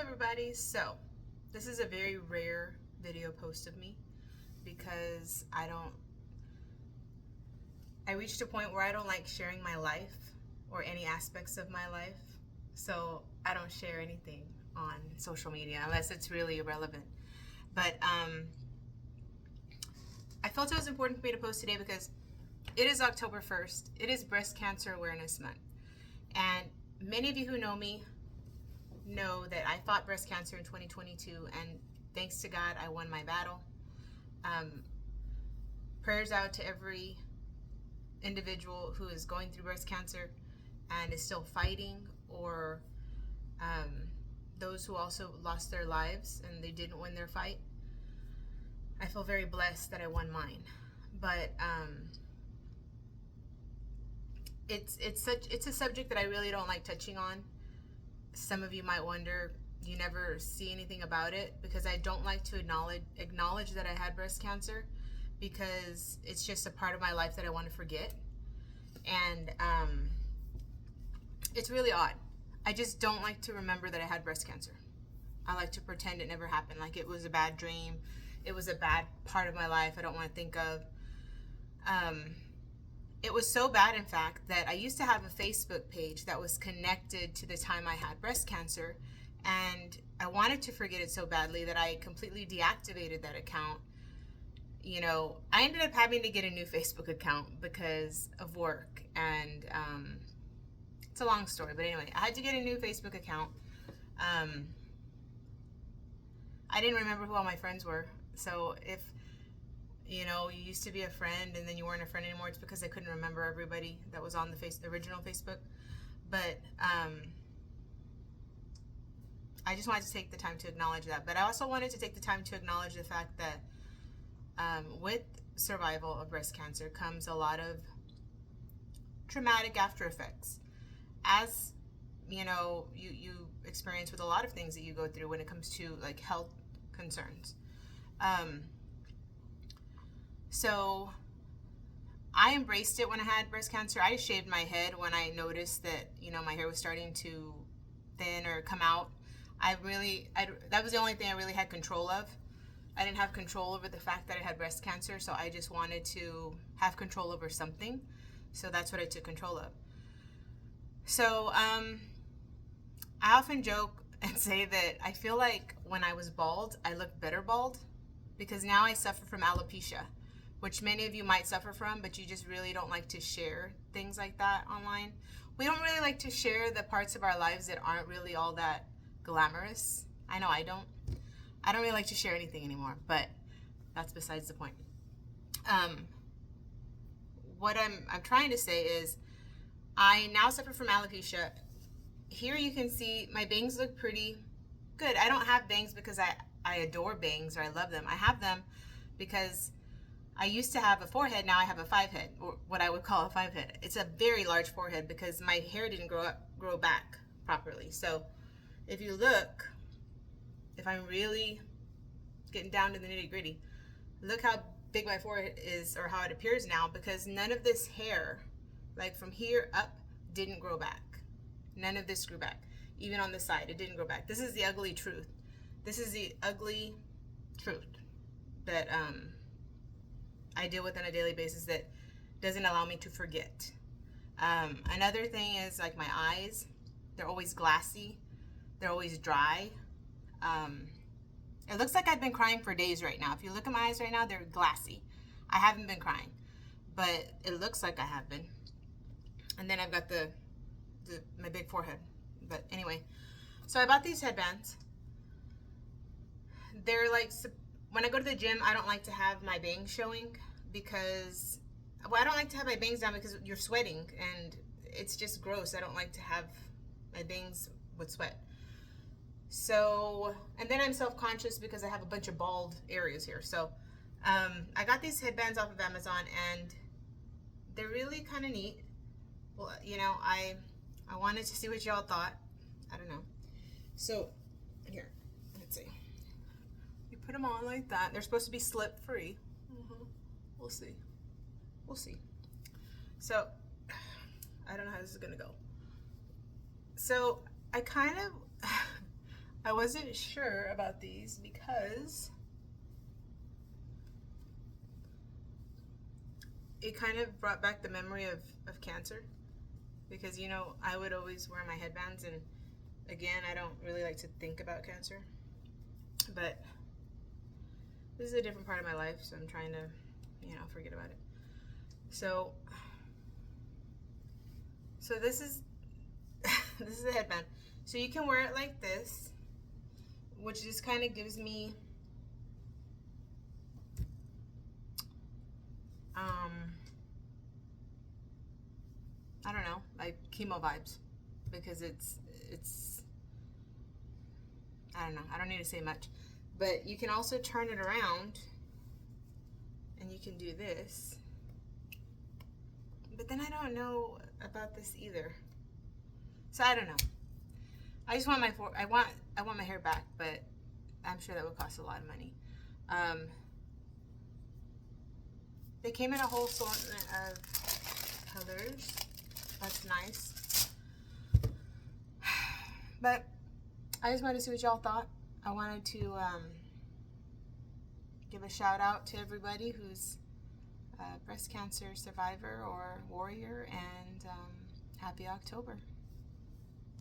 everybody. So this is a very rare video post of me because I reached a point where I don't like sharing my life or any aspects of my life. So I don't share anything on social media unless it's really irrelevant. But I felt it was important for me to post today because it is October 1st. It is Breast Cancer Awareness Month. And many of you who know me know that I fought breast cancer in 2022, and thanks to God, I won my battle. Prayers out to every individual who is going through breast cancer and is still fighting, or those who also lost their lives and they didn't win their fight. I feel very blessed that I won mine, but it's a subject that I really don't like touching on. Some of you might wonder, you never see anything about it, because I don't like to acknowledge that I had breast cancer, because it's just a part of my life that I want to forget. And it's really odd. I just don't like to remember that I had breast cancer. I like to pretend it never happened, like it was a bad dream. It was a bad part of my life I don't want to think of. It was so bad, in fact, that I used to have a Facebook page that was connected to the time I had breast cancer, and I wanted to forget it so badly that I completely deactivated that account. You know, I ended up having to get a new Facebook account because of work, and it's a long story, but anyway, I had to get a new Facebook account. I didn't remember who all my friends were, so if you used to be a friend and then you weren't a friend anymore, it's because I couldn't remember everybody that was on the original Facebook. But I just wanted to take the time to acknowledge that. But I also wanted to take the time to acknowledge the fact that with survival of breast cancer comes a lot of traumatic after effects, as you experience with a lot of things that you go through when it comes to like health concerns. So I embraced it when I had breast cancer. I shaved my head when I noticed that, my hair was starting to thin or come out. That was the only thing I really had control of. I didn't have control over the fact that I had breast cancer, so I just wanted to have control over something. So that's what I took control of. So I often joke and say that I feel like when I was bald, I looked better bald, because now I suffer from alopecia, which many of you might suffer from, but you just really don't like to share things like that online. We don't really like to share the parts of our lives that aren't really all that glamorous. I know I don't. I don't really like to share anything anymore, but that's besides the point. What I'm trying to say is I now suffer from alopecia. Here you can see my bangs look pretty good. I don't have bangs because I adore bangs or I love them. I have them because I used to have a 4-head, now I have a 5-head, or what I would call a 5-head. It's a very large forehead because my hair didn't grow back properly. So if you look, if I'm really getting down to the nitty gritty, look how big my forehead is, or how it appears now, because none of this hair, like from here up, didn't grow back. None of this grew back. Even on the side, it didn't grow back. This is the ugly truth. This is the ugly truth that I deal with on a daily basis that doesn't allow me to forget. Another thing is like my eyes. They're always glassy. They're always dry. It looks like I've been crying for days right now. If you look at my eyes right now, they're glassy. I haven't been crying, but it looks like I have been. And then I've got my big forehead. But anyway, so I bought these headbands. They're like, when I go to the gym, I don't like to have my bangs showing because, I don't like to have my bangs down because you're sweating and it's just gross. I don't like to have my bangs with sweat. So, and then I'm self-conscious because I have a bunch of bald areas here. So I got these headbands off of Amazon and they're really kind of neat. Well, I wanted to see what y'all thought. I don't know. So here, let's see. You put them on like that. They're supposed to be slip free. We'll see. We'll see. So I don't know how this is gonna go. So I kind of I wasn't sure about these because it kind of brought back the memory of cancer, because you know I would always wear my headbands, and again I don't really like to think about cancer, but this is a different part of my life, so I'm trying to, you know, forget about it. So this is this is a headband. So you can wear it like this, which just kind of gives me I don't know, like chemo vibes, because it's I don't know, I don't need to say much. But you can also turn it around and you can do this. But then I don't know about this either. So I don't know. I just want I want my hair back, but I'm sure that would cost a lot of money. They came in a whole assortment of colors. That's nice. But I just wanted to see what y'all thought. I wanted to give a shout out to everybody who's a breast cancer survivor or warrior, and happy October.